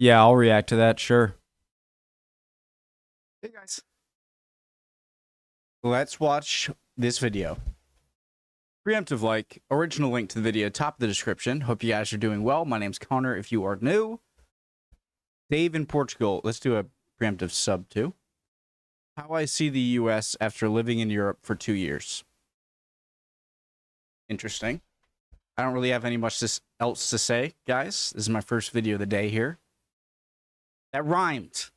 Yeah, I'll react to that, sure. Hey guys, let's watch this video. Preemptive like, original link to the video, top of the description. Hope you guys are doing well. My name's Connor. If you are new, Dave in Portugal. Let's do a preemptive sub too. How I see the US after living in Europe for 2 years. Interesting. I don't really have any much else to say, guys. This is my first video of the day here. That rhymed.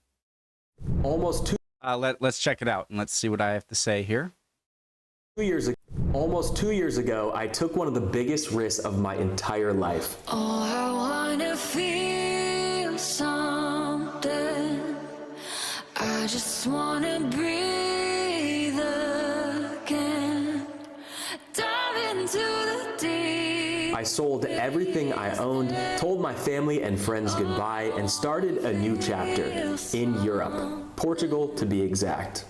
Almost two Let's check it out and let's see what I have to say here. Almost 2 years ago, I took one of the biggest risks of my entire life. Oh, I wanna feel something. I just wanna breathe again. Dive into the deep. I sold everything I owned, told my family and friends goodbye, and started a new chapter in Europe, Portugal to be exact.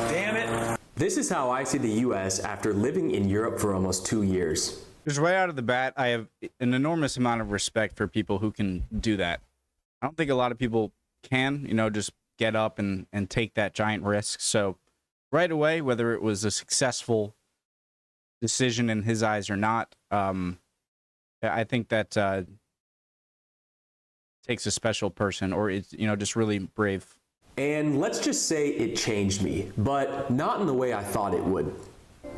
Damn it! This is how I see the US after living in Europe for almost 2 years. Just right out of the bat, I have an enormous amount of respect for people who can do that. I don't think a lot of people can, just get up and take that giant risk. So right away, whether it was a successful decision in his eyes or not, I think that takes a special person, or it's, just really brave. And let's just say it changed me, but not in the way I thought it would.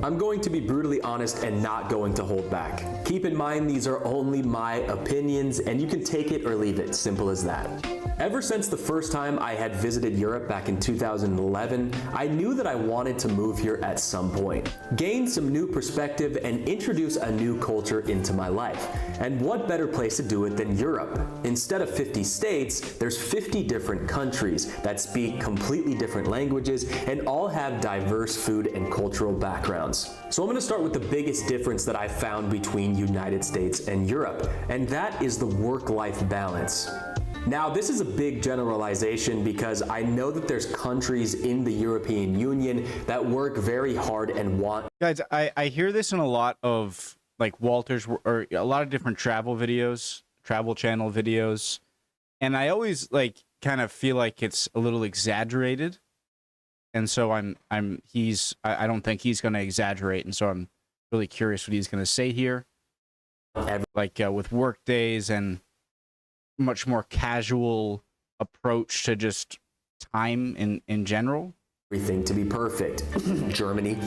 I'm going to be brutally honest and not going to hold back. Keep in mind these are only my opinions and you can take it or leave it, simple as that. Ever since the first time I had visited Europe back in 2011, I knew that I wanted to move here at some point, gain some new perspective and introduce a new culture into my life. And what better place to do it than Europe? Instead of 50 states, there's 50 different countries that speak completely different languages and all have diverse food and cultural backgrounds. So I'm going to start with the biggest difference that I found between United States and Europe, and that is the work-life balance. Now, this is a big generalization because I know that there's countries in the European Union that work very hard and want. Guys, I hear this in a lot of like Walter's or a lot of different travel videos, travel channel videos. And I always kind of feel like it's a little exaggerated. And so I don't think he's going to exaggerate. And so I'm really curious what he's going to say here. With work days and much more casual approach to just time in general. Everything to be perfect. Germany.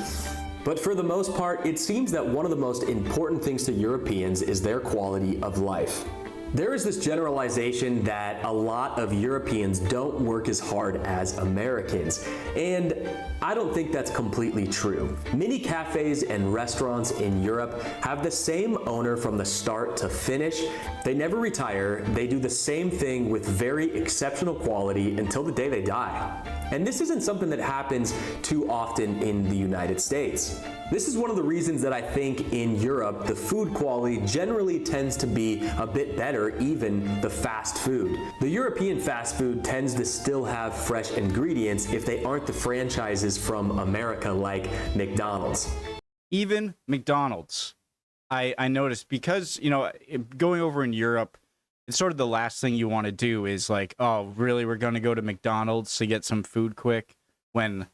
But for the most part, it seems that one of the most important things to Europeans is their quality of life. There is this generalization that a lot of Europeans don't work as hard as Americans, and I don't think that's completely true. Many cafes and restaurants in Europe have the same owner from the start to finish. They never retire. They do the same thing with very exceptional quality until the day they die. And this isn't something that happens too often in the United States. This is one of the reasons that I think in Europe, the food quality generally tends to be a bit better, even the fast food. The European fast food tends to still have fresh ingredients if they aren't the franchises from America like McDonald's. Even McDonald's, I noticed, because, going over in Europe, it's sort of the last thing you want to do is like, oh, really, we're going to go to McDonald's to get some food quick, when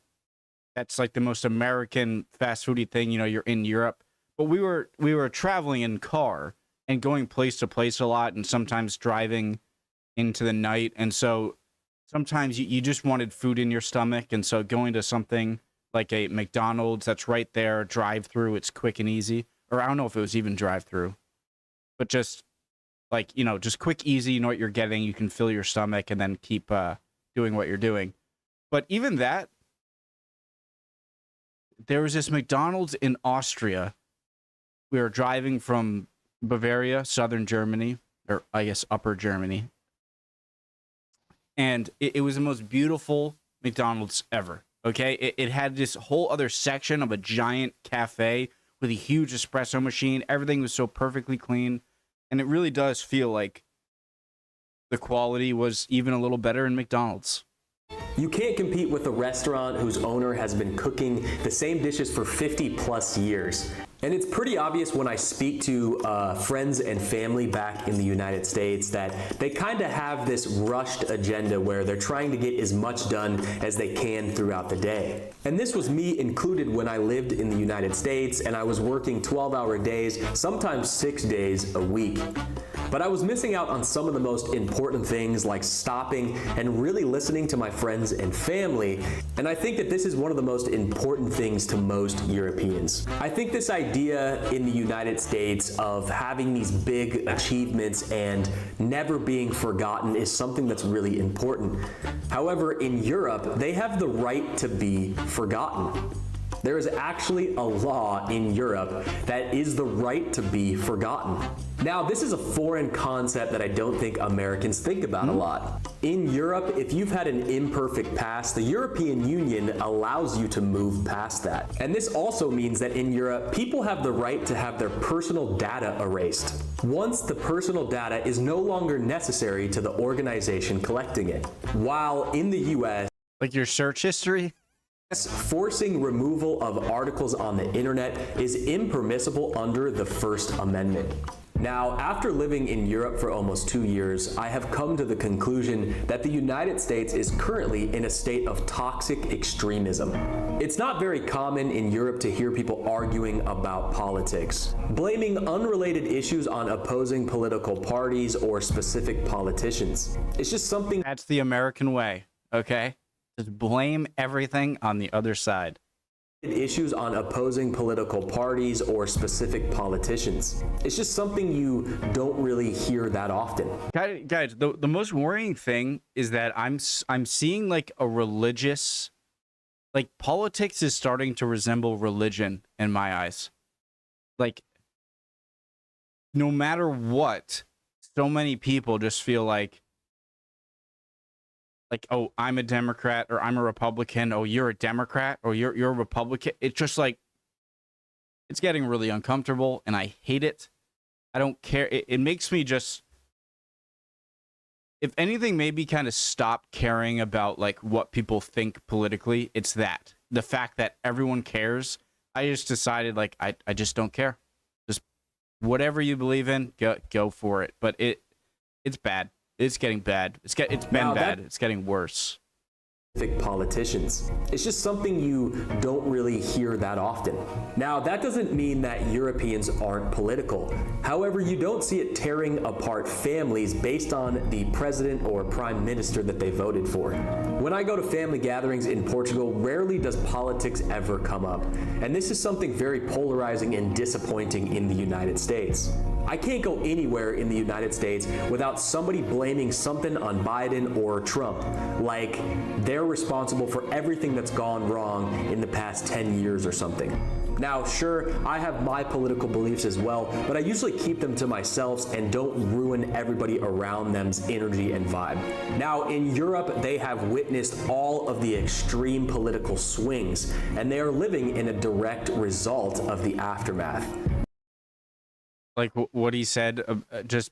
that's like the most American fast foody thing, you're in Europe. But we were traveling in car and going place to place a lot, and sometimes driving into the night. And so sometimes you just wanted food in your stomach. And so going to something like a McDonald's that's right there, drive through, it's quick and easy. Or I don't know if it was even drive through, but just just quick, easy, you know what you're getting. You can fill your stomach and then keep doing what you're doing. But even that, there was this McDonald's in Austria. We were driving from Bavaria, southern Germany, or I guess upper Germany. And it was the most beautiful McDonald's ever. Okay, it had this whole other section of a giant cafe with a huge espresso machine. Everything was so perfectly clean. And it really does feel like the quality was even a little better in McDonald's. You can't compete with a restaurant whose owner has been cooking the same dishes for 50 plus years. And it's pretty obvious when I speak to friends and family back in the United States that they kind of have this rushed agenda where they're trying to get as much done as they can throughout the day. And this was me included when I lived in the United States and I was working 12-hour days, sometimes 6 days a week. But I was missing out on some of the most important things like stopping and really listening to my friends and family. And I think that this is one of the most important things to most Europeans. I think this idea in the United States of having these big achievements and never being forgotten is something that's really important. However, in Europe, they have the right to be forgotten. There is actually a law in Europe that is the right to be forgotten. Now, this is a foreign concept that I don't think Americans think about a lot. In Europe, if you've had an imperfect past, the European Union allows you to move past that. And this also means that in Europe, people have the right to have their personal data erased once the personal data is no longer necessary to the organization collecting it. While in the US, Like your search history? forcing removal of articles on the internet is impermissible under the First Amendment. Now, after living in Europe for almost 2 years, I have come to the conclusion that the United States is currently in a state of toxic extremism. It's not very common in Europe to hear people arguing about politics, blaming unrelated issues on opposing political parties or specific politicians. It's just something That's the American way, okay? Just blame everything on the other side. issues on opposing political parties or specific politicians. It's just something you don't really hear that often. Guys, the most worrying thing is that I'm seeing like a religious, like politics is starting to resemble religion in my eyes. Like, no matter what, so many people just feel like, oh, I'm a Democrat or I'm a Republican. Oh, you're a Democrat or you're a Republican. It's just like, it's getting really uncomfortable and I hate it. I don't care. It makes me just, if anything, maybe kind of stop caring about like what people think politically. It's that. The fact that everyone cares. I just decided like, I just don't care. Just whatever you believe in, go for it. But it's bad. It's getting bad. It's been bad. It's getting worse. Politicians. It's just something you don't really hear that often. Now, that doesn't mean that Europeans aren't political. However, you don't see it tearing apart families based on the president or prime minister that they voted for. When I go to family gatherings in Portugal, rarely does politics ever come up. And this is something very polarizing and disappointing in the United States. I can't go anywhere in the United States without somebody blaming something on Biden or Trump, like they're responsible for everything that's gone wrong in the past 10 years or something. Now, sure, I have my political beliefs as well, but I usually keep them to myself and don't ruin everybody around them's energy and vibe. Now, in Europe, they have witnessed all of the extreme political swings, and they are living in a direct result of the aftermath. Like what he said, just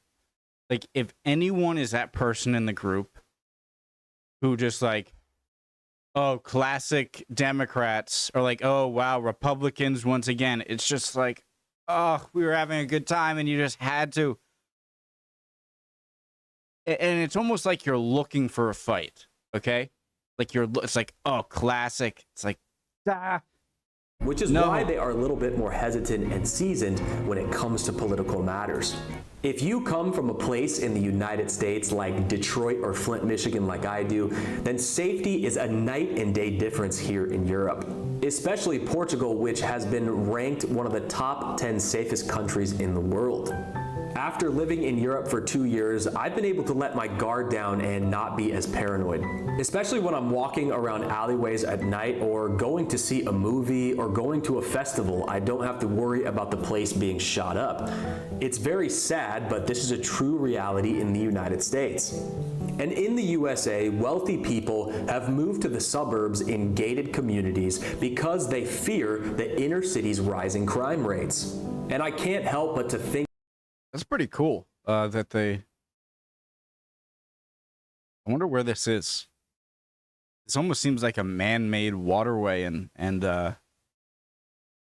like if anyone is that person in the group who just like, oh, classic Democrats, or like, oh, wow, Republicans once again, it's just like, oh, we were having a good time and you just had to. And it's almost like you're looking for a fight, okay? Like it's like, oh, classic. It's like, ah. Which is why they are a little bit more hesitant and seasoned when it comes to political matters. If you come from a place in the United States like Detroit or Flint, Michigan like I do, then safety is a night and day difference here in Europe. Especially Portugal, which has been ranked one of the top 10 safest countries in the world. After living in Europe for 2 years, I've been able to let my guard down and not be as paranoid. Especially when I'm walking around alleyways at night or going to see a movie or going to a festival, I don't have to worry about the place being shot up. It's very sad, but this is a true reality in the United States. And in the USA, wealthy people have moved to the suburbs in gated communities because they fear the inner city's rising crime rates. And I can't help but to think That's pretty cool. That they. I wonder where this is. This almost seems like a man-made waterway and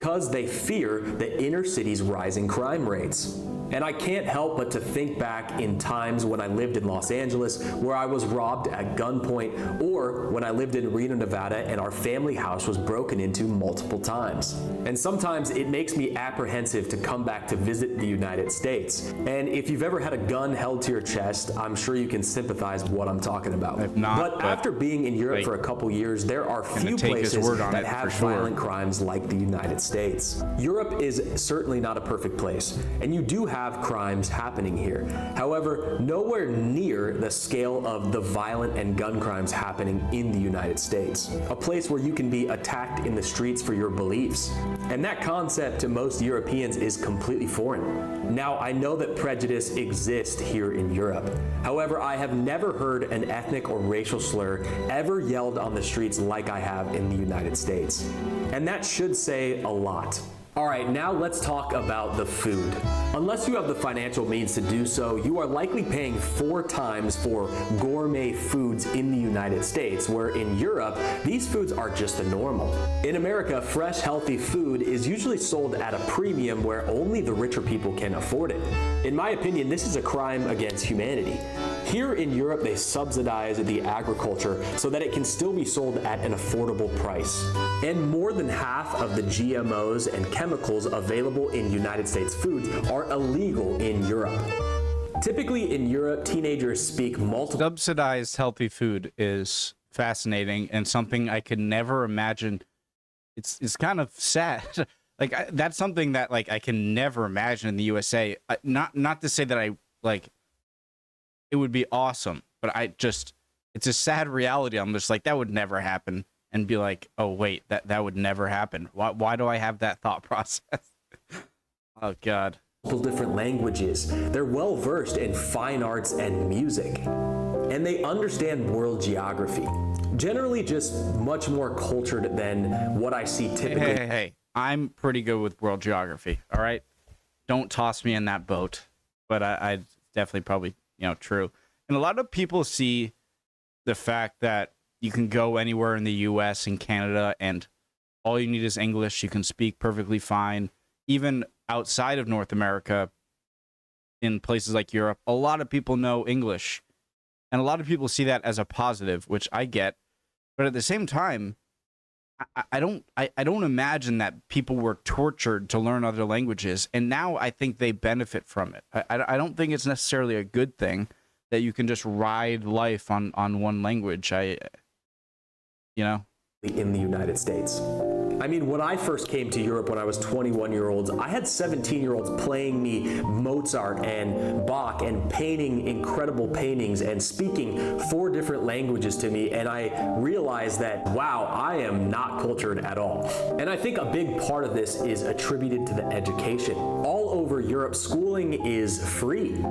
because they fear the inner city's rising crime rates. And I can't help but to think back in times when I lived in Los Angeles where I was robbed at gunpoint, or when I lived in Reno, Nevada and our family house was broken into multiple times. And sometimes it makes me apprehensive to come back to visit the United States. And if you've ever had a gun held to your chest, I'm sure you can sympathize with what I'm talking about. I've not, but after being in Europe for a couple years, there are few places that have violent crimes like the United States. Europe is certainly not a perfect place, and you do have crimes happening here. However, nowhere near the scale of the violent and gun crimes happening in the United States, a place where you can be attacked in the streets for your beliefs. And that concept to most Europeans is completely foreign. Now, I know that prejudice exists here in Europe. However, I have never heard an ethnic or racial slur ever yelled on the streets like I have in the United States. And that should say a lot. All right, now let's talk about the food. Unless you have the financial means to do so, you are likely paying 4 times for gourmet foods in the United States, where in Europe, these foods are just the normal. In America, fresh, healthy food is usually sold at a premium where only the richer people can afford it. In my opinion, this is a crime against humanity. Here in Europe, they subsidize the agriculture so that it can still be sold at an affordable price. And more than half of the GMOs and chemicals available in United States foods are illegal in Europe. Typically in Europe, teenagers speak multiple... Subsidized healthy food is fascinating and something I could never imagine. It's kind of sad. That's something that I can never imagine in the USA. Not to say that it would be awesome, but it's a sad reality. I'm just that would never happen, and be like, oh wait, that would never happen. Why do I have that thought process? Oh God. Different languages. They're well versed in fine arts and music, and they understand world geography. Generally, just much more cultured than what I see typically. Hey, I'm pretty good with world geography. All right, don't toss me in that boat. But I definitely probably. True. And a lot of people see the fact that you can go anywhere in the US and Canada and all you need is English. You can speak perfectly fine. Even outside of North America, in places like Europe, a lot of people know English. And a lot of people see that as a positive, which I get. But at the same time, I don't imagine that people were tortured to learn other languages, and now I think they benefit from it. I don't think it's necessarily a good thing that you can just ride life on one language. In the United States. I mean, when I first came to Europe when I was 21-year-olds, I had 17-year-olds playing me Mozart and Bach and painting incredible paintings and speaking 4 different languages to me, and I realized that, wow, I am not cultured at all. And I think a big part of this is attributed to the education. All over Europe, schooling is free.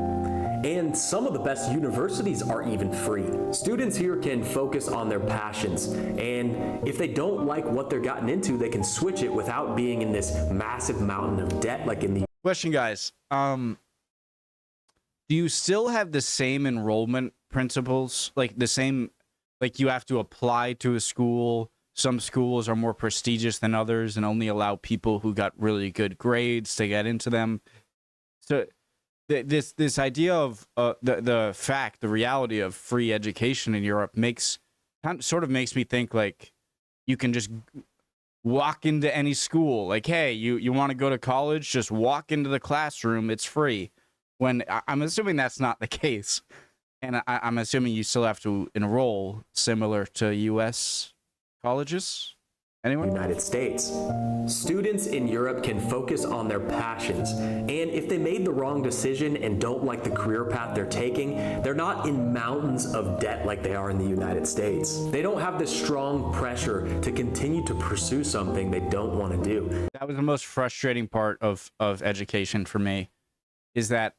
And some of the best universities are even free. Students here can focus on their passions, and if they don't like what they're gotten into, they can switch it without being in this massive mountain of debt like in the... Question, guys. Do you still have the same enrollment principles? You have to apply to a school. Some schools are more prestigious than others and only allow people who got really good grades to get into them. So... This idea of the reality of free education in Europe makes me think you can just walk into any school. Hey, you want to go to college? Just walk into the classroom. It's free. When I'm assuming that's not the case, and I'm assuming you still have to enroll similar to U.S. colleges. Anyone? United States. Students in Europe can focus on their passions, and if they made the wrong decision and don't like the career path they're taking, they're not in mountains of debt like they are in the United States. They don't have this strong pressure to continue to pursue something they don't want to do. That was the most frustrating part of education for me, is that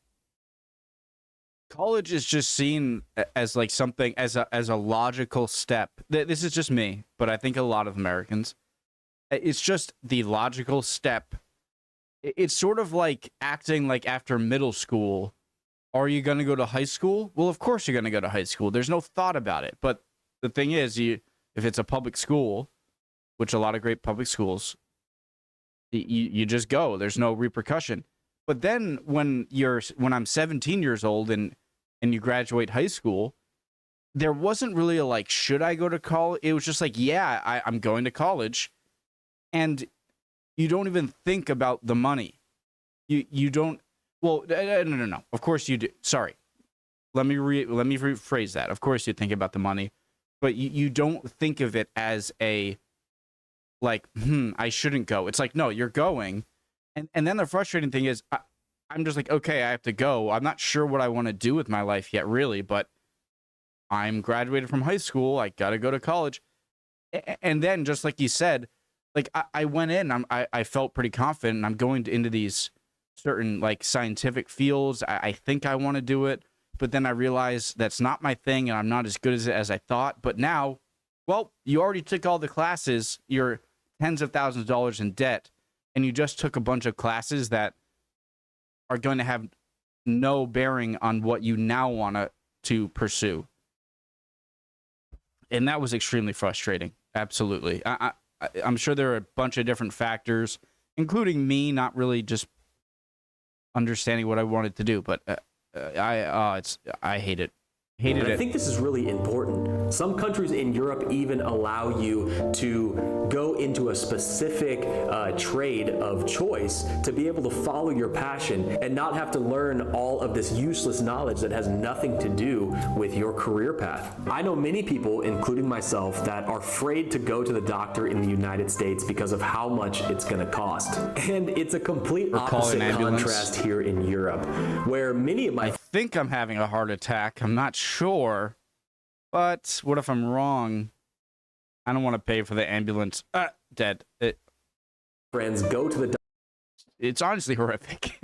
college is just seen as something as a logical step. This is just me, but I think a lot of Americans, it's just the logical step. It's sort of like acting like after middle school, are you going to go to high school? Well, of course you're going to go to high school. There's no thought about it. But the thing is, if it's a public school, which a lot of great public schools, You just go. There's no repercussion. But then when I'm 17 years old and you graduate high school, there wasn't really a like, should I go to college? It was just like, yeah, I'm going to college. And you don't even think about the money. You don't. Well, no. Of course you do. Sorry. Let me rephrase that. Of course you think about the money, but you don't think of it as a like, I shouldn't go. It's like, no, you're going. And then the frustrating thing is I'm just like, okay, I have to go. I'm not sure what I want to do with my life yet, really, but I'm graduated from high school. I got to go to college. And then just like you said, like I went in, I felt pretty confident, and I'm going into these certain like scientific fields. I think I want to do it, but then I realized that's not my thing, and I'm not as good as I thought. But now, well, you already took all the classes. You're tens of thousands of dollars in debt, and you just took a bunch of classes that are going to have no bearing on what you now want to pursue. And that was extremely frustrating. Absolutely. I'm sure there are a bunch of different factors, including me not really just understanding what I wanted to do, but I hate it. Hated And I it. think this is really important. Some countries in Europe even allow you to go into a specific trade of choice to be able to follow your passion and not have to learn all of this useless knowledge that has nothing to do with your career path. I know many people, including myself, that are afraid to go to the doctor in the United States because of how much it's going to cost. And it's a complete call an opposite ambulance. contrast here in Europe, where many of my I think I'm having a heart attack. I'm not sure. But what if I'm wrong? I don't want to pay for the ambulance. Dead. friends go to the It's honestly horrific.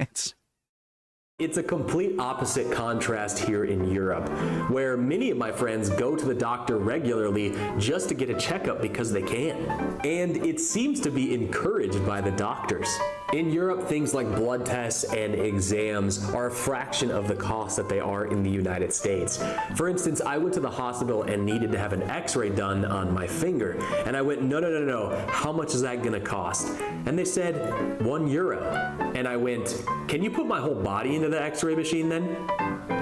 It's a complete opposite contrast here in Europe, where many of my friends go to the doctor regularly just to get a checkup because they can. And it seems to be encouraged by the doctors. In Europe, things like blood tests and exams are a fraction of the cost that they are in the United States. For instance, I went to the hospital and needed to have an x-ray done on my finger. And I went, no, how much is that gonna cost? And they said, €1. And I went, can you put my whole body into the x-ray machine then?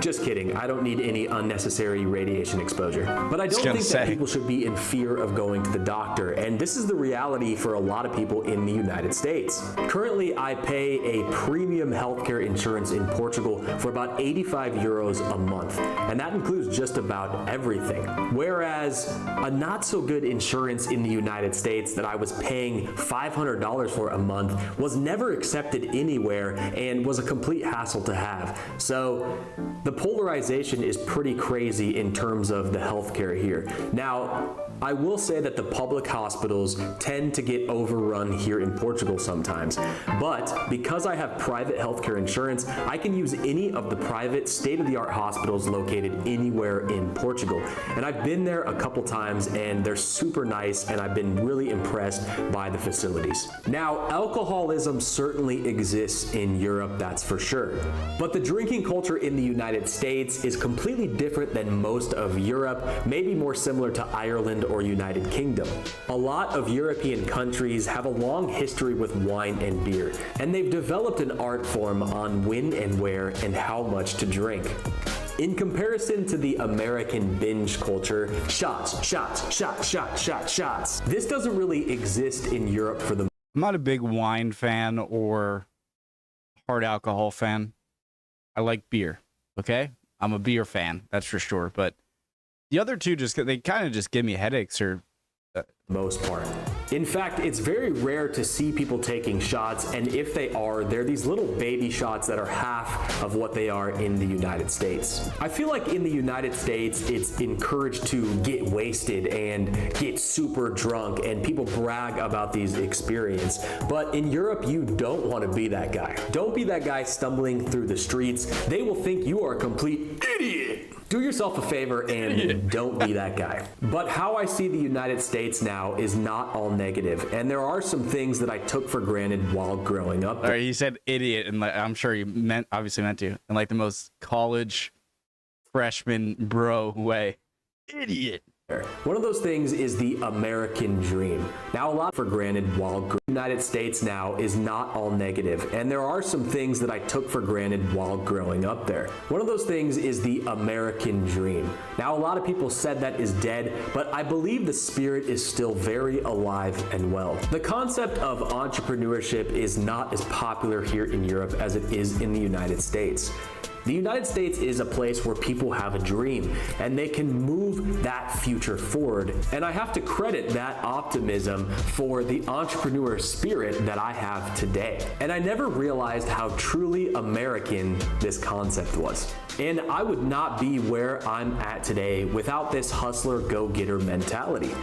Just kidding, I don't need any unnecessary radiation exposure. But I don't think that people should be in fear of going to the doctor, and this is the reality for a lot of people in the United States. Currently, I pay a premium healthcare insurance in Portugal for about €85 a month, and that includes just about everything. Whereas a not so good insurance in the United States that I was paying $500 for a month was never accepted anywhere and was a complete hassle to have. So the polarization is pretty crazy in terms of the healthcare here. Now, I will say that the public hospitals tend to get overrun here in Portugal sometimes, but because I have private healthcare insurance, I can use any of the private state-of-the-art hospitals located anywhere in Portugal. And I've been there a couple times and they're super nice, and I've been really impressed by the facilities. Now, alcoholism certainly exists in Europe, that's for sure. But the drinking culture in the United States is completely different than most of Europe, maybe more similar to Ireland or United Kingdom. A lot of European countries have a long history with wine and beer, and they've developed an art form on when and where and how much to drink. In comparison to the American binge culture, shots. This doesn't really exist in Europe for the I'm not a big wine fan or hard alcohol fan. I like beer, okay? I'm a beer fan, that's for sure. But the other two they kind of just give me headaches or most part. In fact, it's very rare to see people taking shots, and if they are, they're these little baby shots that are half of what they are in the United States. I feel like in the United States, it's encouraged to get wasted and get super drunk, and people brag about these experiences. But in Europe, you don't want to be that guy. Don't be that guy stumbling through the streets. They will think you are a complete idiot. Do yourself a favor and don't be that guy. But how I see the United States now is not all negative, and there are some things that I took for granted while growing up. All right, he said idiot, and I'm sure he obviously meant to, in like the most college freshman bro way. Idiot. One of those things is the American dream. Now, a lot for granted while the United States now is not all negative, and there are some things that I took for granted while growing up there. One of those things is the American dream. Now, a lot of people said that is dead, but I believe the spirit is still very alive and well. The concept of entrepreneurship is not as popular here in Europe as it is in the United States. The United States is a place where people have a dream and they can move that future forward. And I have to credit that optimism for the entrepreneur spirit that I have today. And I never realized how truly American this concept was. And I would not be where I'm at today without this hustler go-getter mentality.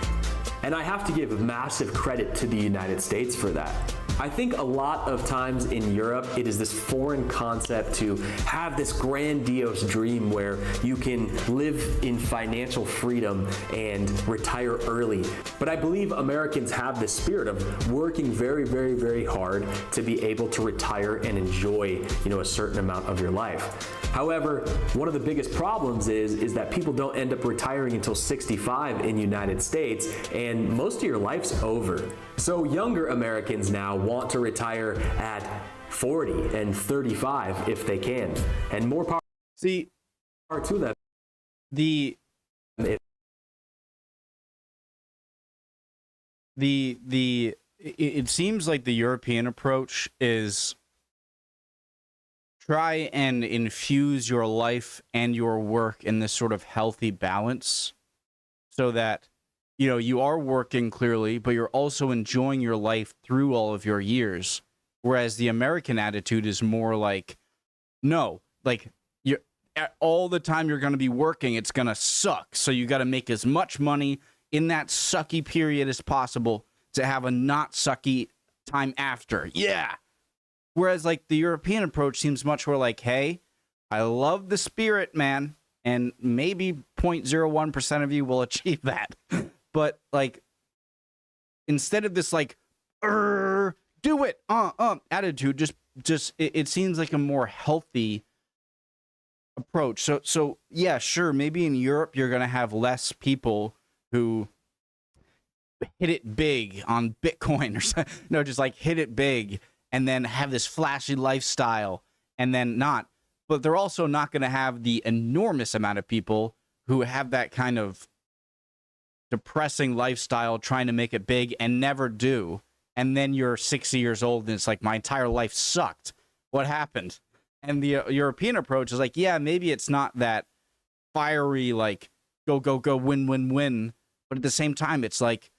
And I have to give massive credit to the United States for that. I think a lot of times in Europe, it is this foreign concept to have this grandiose dream where you can live in financial freedom and retire early. But I believe Americans have the spirit of working very, very, very hard to be able to retire and enjoy, a certain amount of your life. However, one of the biggest problems is that people don't end up retiring until 65 in the United States, and most of your life's over. So younger Americans now want to retire at 40 and 35 if they can, and more power to them. It seems like the European approach is try and infuse your life and your work in this sort of healthy balance so that, you are working clearly, but you're also enjoying your life through all of your years. Whereas the American attitude is more like, no, like all the time you're going to be working, it's going to suck. So you got to make as much money in that sucky period as possible to have a not sucky time after. Yeah. Whereas like the European approach seems much more like, hey, I love the spirit, man. And maybe 0.01% of you will achieve that. But like, instead of this like, do it, attitude, it seems like a more healthy approach. So yeah, sure. Maybe in Europe, you're going to have less people who hit it big on Bitcoin or something. No, just like hit it big and then have this flashy lifestyle and then not. But they're also not going to have the enormous amount of people who have that kind of depressing lifestyle trying to make it big and never do. And then you're 60 years old and it's like, my entire life sucked. What happened? And the European approach is like, yeah, maybe it's not that fiery, like, go, go, go, win, win, win. But at the same time, it's like,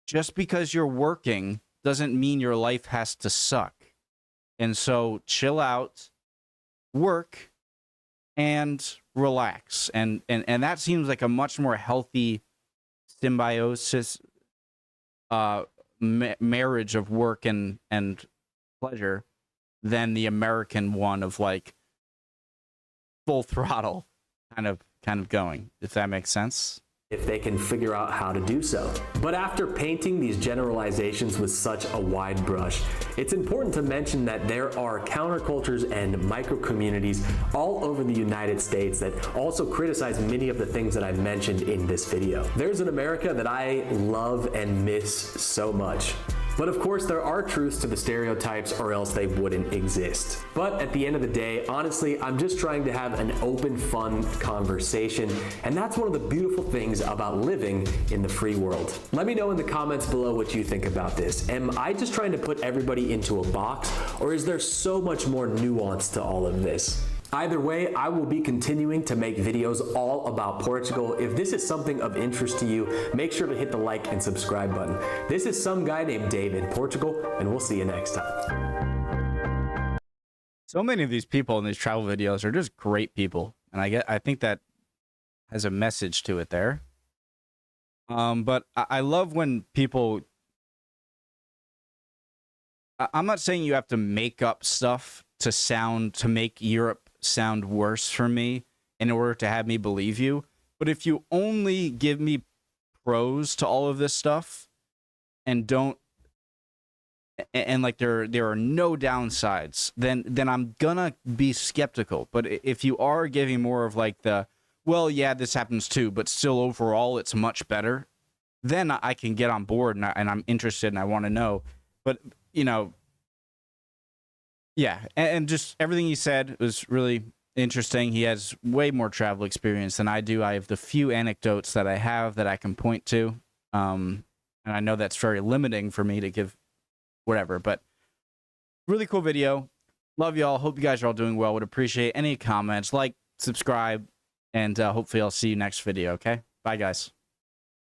just because you're working doesn't mean your life has to suck. And so chill out, work, and relax. And that seems like a much more healthy symbiosis, marriage of work and pleasure than the American one of like full throttle kind of going, if that makes sense. If they can figure out how to do so. But after painting these generalizations with such a wide brush, it's important to mention that there are countercultures and micro-communities all over the United States that also criticize many of the things that I mentioned in this video. There's an America that I love and miss so much. But of course, there are truths to the stereotypes or else they wouldn't exist. But at the end of the day, honestly, I'm just trying to have an open, fun conversation. And that's one of the beautiful things about living in the free world. Let me know in the comments below what you think about this. Am I just trying to put everybody into a box, or is there so much more nuance to all of this? Either way, I will be continuing to make videos all about Portugal. If this is something of interest to you, make sure to hit the like and subscribe button. This is some guy named Dave in Portugal, and we'll see you next time. So many of these people in these travel videos are just great people. And I think that has a message to it there. But I love when people, I'm not saying you have to make up stuff to make Europe sound worse for me in order to have me believe you. But if you only give me pros to all of this stuff and don't, and like there are no downsides, then I'm gonna be skeptical. But if you are giving more of like the, well, yeah, this happens too, but still overall it's much better, then I can get on board and I'm interested and I want to know. But, you know, yeah, and just everything he said was really interesting. He has way more travel experience than I do. I have the few anecdotes that I have that I can point to. And I know that's very limiting for me to give whatever, but really cool video. Love y'all. Hope you guys are all doing well. Would appreciate any comments, like, subscribe, and hopefully I'll see you next video, okay? Bye, guys.